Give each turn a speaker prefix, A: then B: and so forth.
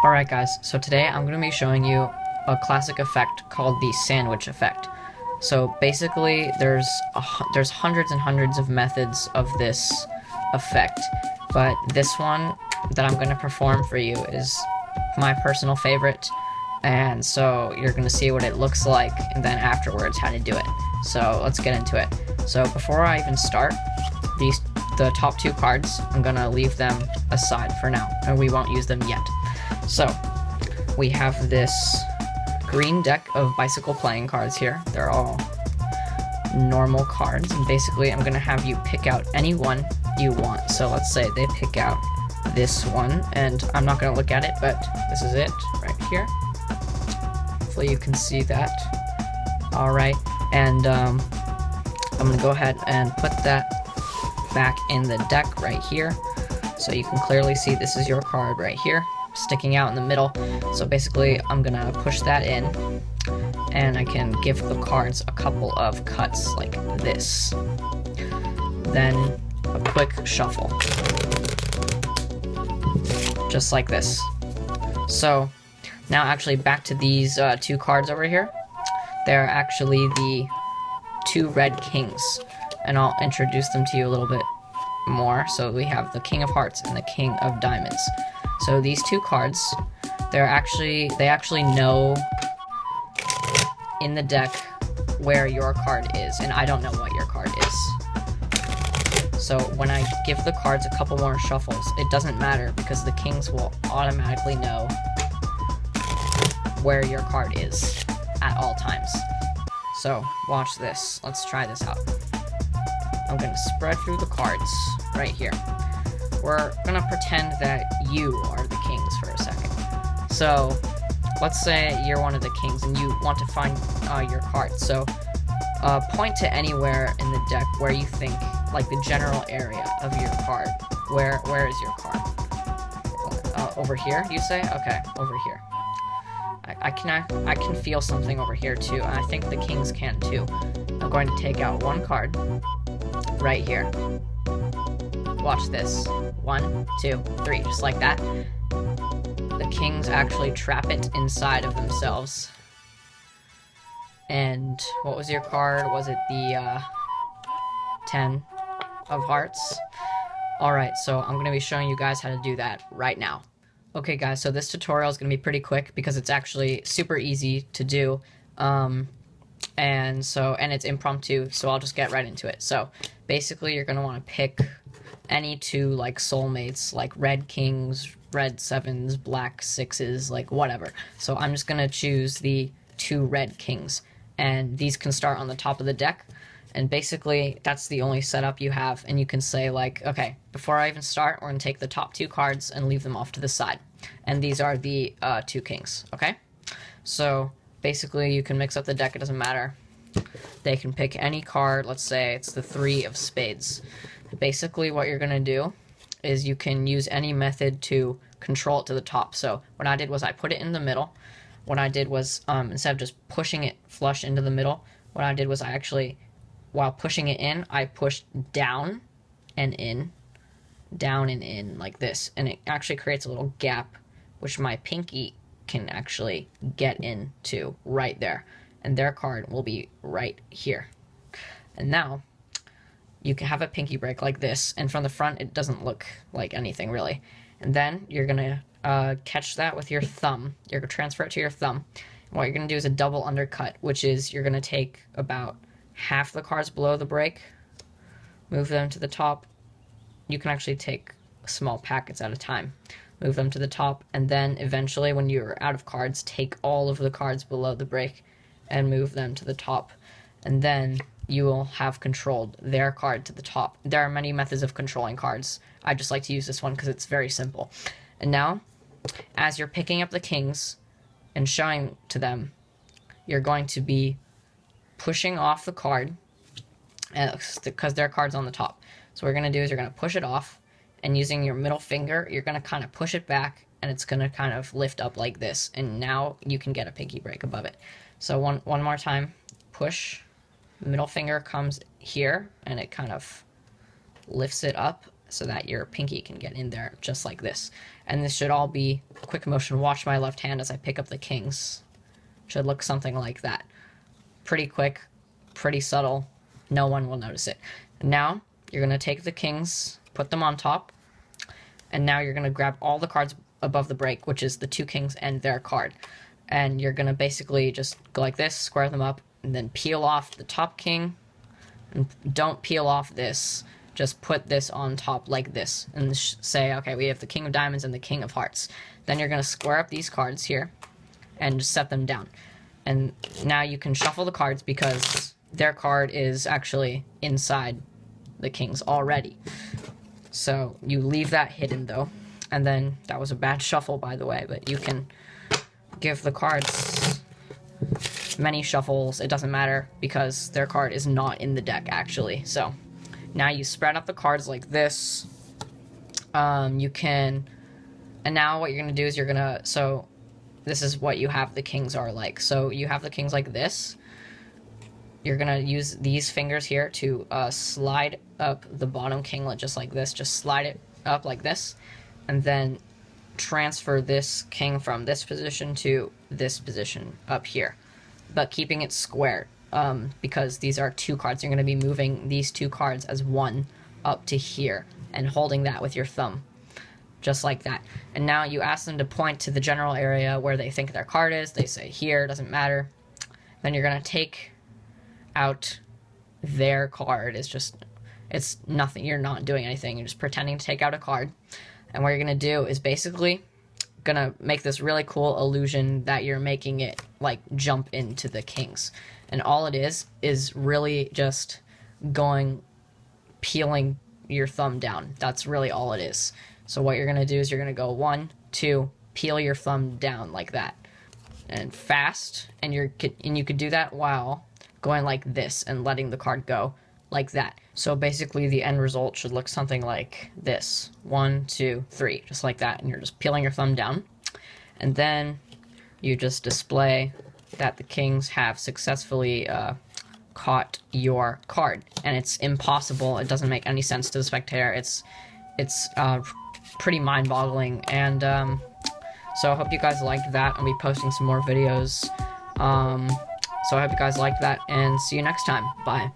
A: Alright guys, so today I'm going to be showing you a classic effect called the sandwich effect. So basically there's hundreds and hundreds of methods of this effect, but this one that I'm going to perform for you is my personal favorite, and so you're going to see what it looks like and then afterwards how to do it. So let's get into it. So before I even start, the top two cards, I'm going to leave them aside for now, and we won't use them yet. So, we have this green deck of bicycle playing cards here. They're all normal cards, and basically I'm going to have you pick out any one you want. So let's say they pick out this one, and I'm not going to look at it, but this is it right here. Hopefully you can see that. Alright, and I'm going to go ahead and put that back in the deck right here. So you can clearly see this is your card right here, sticking out in the middle. So basically I'm gonna push that in, and I can give the cards a couple of cuts like this. Then a quick shuffle. Just like this. So now actually back to these two cards over here. They're actually the two red kings, and I'll introduce them to you a little bit more. So we have the King of Hearts and the King of Diamonds. So these two cards, they actually know in the deck where your card is, and I don't know what your card is. So when I give the cards a couple more shuffles, it doesn't matter because the kings will automatically know where your card is at all times. So watch this. Let's try this out. I'm going to spread through the cards right here. We're going to pretend that you are the kings for a second. So let's say you're one of the kings and you want to find your card. So point to anywhere in the deck where you think, like the general area of your card. Where is your card? Over here, you say? Okay, over here. I can feel something over here too, and I think the kings can too. I'm going to take out one card right here. Watch this. 1, 2, 3, just like that. The kings actually trap it inside of themselves. And what was your card? Was it the 10 of hearts? Alright, so I'm going to be showing you guys how to do that right now. Okay guys, so this tutorial is going to be pretty quick because it's actually super easy to do. And it's impromptu, so I'll just get right into it. So basically you're going to want to pick any two like soulmates, like red kings, red sevens, black sixes, like whatever. So I'm just going to choose the two red kings, and these can start on the top of the deck, and basically that's the only setup you have. And you can say like, okay, before I even start, we're going to take the top two cards and leave them off to the side, and these are the two kings. Okay, so basically you can mix up the deck, it doesn't matter. They can pick any card. Let's say it's the 3 of spades. Basically what you're going to do is you can use any method to control it to the top. So what I did was I put it in the middle. What I did was, instead of just pushing it flush into the middle, what I did was I actually, while pushing it in, I pushed down and in, like this. And it actually creates a little gap, which my pinky can actually get into right there. And their card will be right here. And now you can have a pinky break like this, and from the front it doesn't look like anything really. And then you're gonna catch that with your thumb. You're gonna transfer it to your thumb. And what you're gonna do is a double undercut, which is you're gonna take about half the cards below the break, move them to the top. You can actually take small packets at a time. Move them to the top, and then eventually when you're out of cards, take all of the cards below the break and move them to the top. And then you will have controlled their card to the top. There are many methods of controlling cards. I just like to use this one because it's very simple. And now, as you're picking up the kings and showing to them, you're going to be pushing off the card because their card's on the top. So what you're going to do is you're going to push it off, and using your middle finger, you're going to kind of push it back, and it's going to kind of lift up like this. And now you can get a pinky break above it. So one more time, push. Middle finger comes here, and it kind of lifts it up so that your pinky can get in there just like this. And this should all be a quick motion. Watch my left hand as I pick up the kings. Should look something like that. Pretty quick, pretty subtle. No one will notice it. Now, you're going to take the kings, put them on top, and now you're going to grab all the cards above the break, which is the 2 kings and their card. And you're going to basically just go like this, square them up, and then peel off the top king. And don't peel off this. Just put this on top like this. And say, okay, we have the king of diamonds and the king of hearts. Then you're going to square up these cards here and just set them down. And now you can shuffle the cards because their card is actually inside the kings already. So you leave that hidden though. And then, that was a bad shuffle by the way, but you can give the cards many shuffles. It doesn't matter because their card is not in the deck actually. So now you spread out the cards like this. You can, and now what you're going to do is you're going to, so this is what you have the kings are like. So you have the kings like this. You're going to use these fingers here to slide up the bottom kinglet just like this. Just slide it up like this. And then transfer this king from this position to this position up here. But keeping it square. Because these are 2 cards. You're going to be moving these 2 cards as one up to here. And holding that with your thumb. Just like that. And now you ask them to point to the general area where they think their card is. They say here, doesn't matter. Then you're going to take out their card. It's nothing. You're not doing anything. You're just pretending to take out a card. And what you're going to do is basically going to make this really cool illusion that you're making it like jump into the kings. And all it is really just peeling your thumb down. That's really all it is. So what you're going to do is you're going to go 1, 2, peel your thumb down like that. And fast, and you could do that while going like this and letting the card go like that. So basically the end result should look something like this. 1, 2, 3, just like that. And you're just peeling your thumb down. And then you just display that the kings have successfully caught your card. And it's impossible. It doesn't make any sense to the spectator. It's pretty mind-boggling. And so I hope you guys liked that. I'll be posting some more videos. So I hope you guys liked that, and see you next time. Bye.